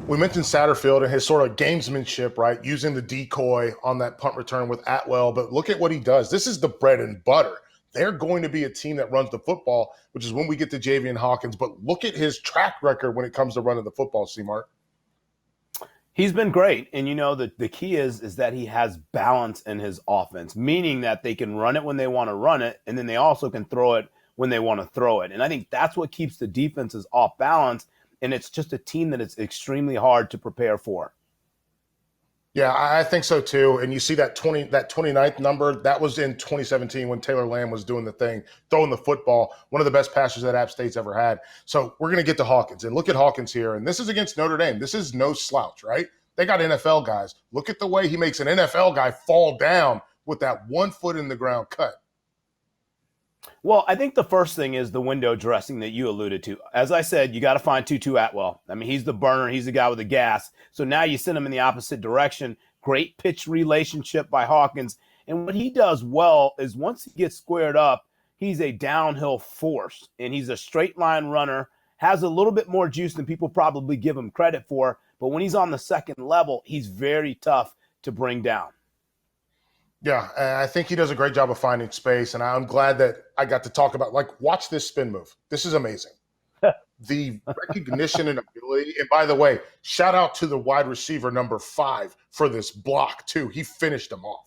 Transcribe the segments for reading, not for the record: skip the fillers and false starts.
We mentioned Satterfield and his sort of gamesmanship, right? Using the decoy on that punt return with Atwell. But look at what he does. This is the bread and butter. They're going to be a team that runs the football, which is when we get to Javian Hawkins. But look at his track record when it comes to running the football, C-Mark. He's been great. And the key is that he has balance in his offense, meaning that they can run it when they want to run it, and then they also can throw it when they want to throw it. And I think that's what keeps the defenses off balance. And it's just a team that it's extremely hard to prepare for. Yeah, I think so too. And you see that 29th number, that was in 2017 when Taylor Lamb was doing the thing, throwing the football, one of the best passers that App State's ever had. So we're going to get to Hawkins. And look at Hawkins here. And this is against Notre Dame. This is no slouch, right? They got NFL guys. Look at the way he makes an NFL guy fall down with that 1 foot in the ground cut. Well, I think the first thing is the window dressing that you alluded to. As I said, you got to find Tutu Atwell. I mean, he's the burner. He's the guy with the gas. So now you send him in the opposite direction. Great pitch relationship by Hawkins. And what he does well is once he gets squared up, he's a downhill force. And he's a straight line runner, has a little bit more juice than people probably give him credit for. But when he's on the second level, he's very tough to bring down. Yeah, and I think he does a great job of finding space, and I'm glad that I got to talk about, watch this spin move. This is amazing. The recognition and ability, and by the way, shout out to the wide receiver number 5 for this block, too. He finished him off.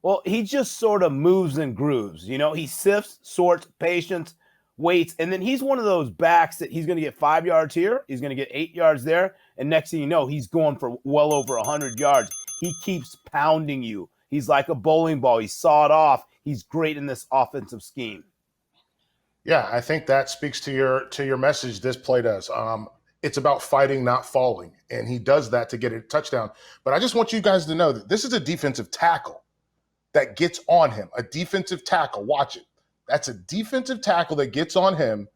Well, he just sort of moves and grooves. He sifts, sorts, patience, waits, and then he's one of those backs that he's going to get 5 yards here, he's going to get 8 yards there, and next thing you know, he's going for well over 100 yards. He keeps pounding you. He's like a bowling ball. He's sawed off. He's great in this offensive scheme. Yeah, I think that speaks to your message this play does. It's about fighting, not falling, and he does that to get a touchdown. But I just want you guys to know that this is a defensive tackle that gets on him, a defensive tackle. Watch it. That's a defensive tackle that gets on him,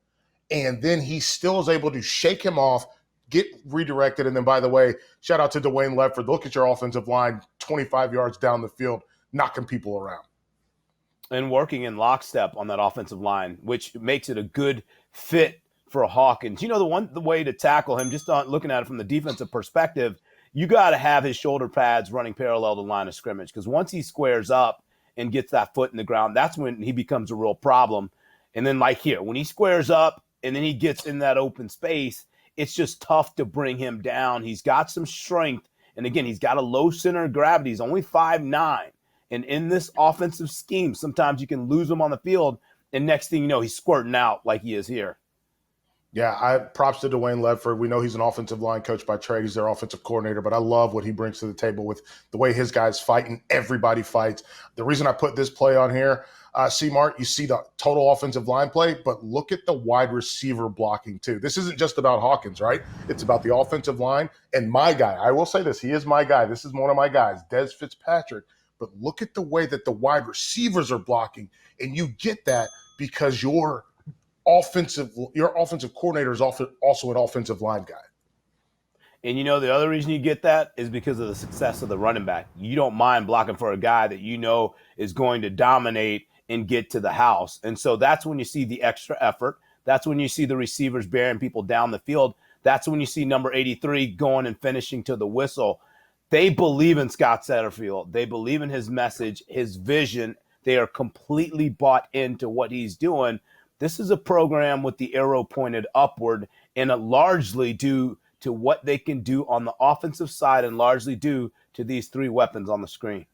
and then he still is able to shake him off, get redirected. And then, by the way, shout out to Dwayne Ledford. Look at your offensive line 25 yards down the field, knocking people around. And working in lockstep on that offensive line, which makes it a good fit for Hawkins. The way to tackle him, just on looking at it from the defensive perspective, you got to have his shoulder pads running parallel to the line of scrimmage, because once he squares up and gets that foot in the ground, that's when he becomes a real problem. And then like here, when he squares up and then he gets in that open space, it's just tough to bring him down. He's got some strength. And again, he's got a low center of gravity. He's only 5'9". And in this offensive scheme, sometimes you can lose him on the field. And next thing you know, he's squirting out like he is here. Yeah, props to Dwayne Ledford. We know he's an offensive line coach by trade. He's their offensive coordinator, but I love what he brings to the table with the way his guys fight, and everybody fights. The reason I put this play on here, C-Mart, you see the total offensive line play, but look at the wide receiver blocking too. This isn't just about Hawkins, right? It's about the offensive line and my guy. I will say this, he is my guy. This is one of my guys, Des Fitzpatrick. But look at the way that the wide receivers are blocking, and you get that because your offensive coordinator is also an offensive line guy. And the other reason you get that is because of the success of the running back. You don't mind blocking for a guy that is going to dominate and get to the house. And so that's when you see the extra effort. That's when you see the receivers bearing people down the field. That's when you see number 83 going and finishing to the whistle. They believe in Scott Satterfield. They believe in his message, his vision. They are completely bought into what he's doing. This is a program with the arrow pointed upward, and largely due to what they can do on the offensive side and largely due to these 3 weapons on the screen.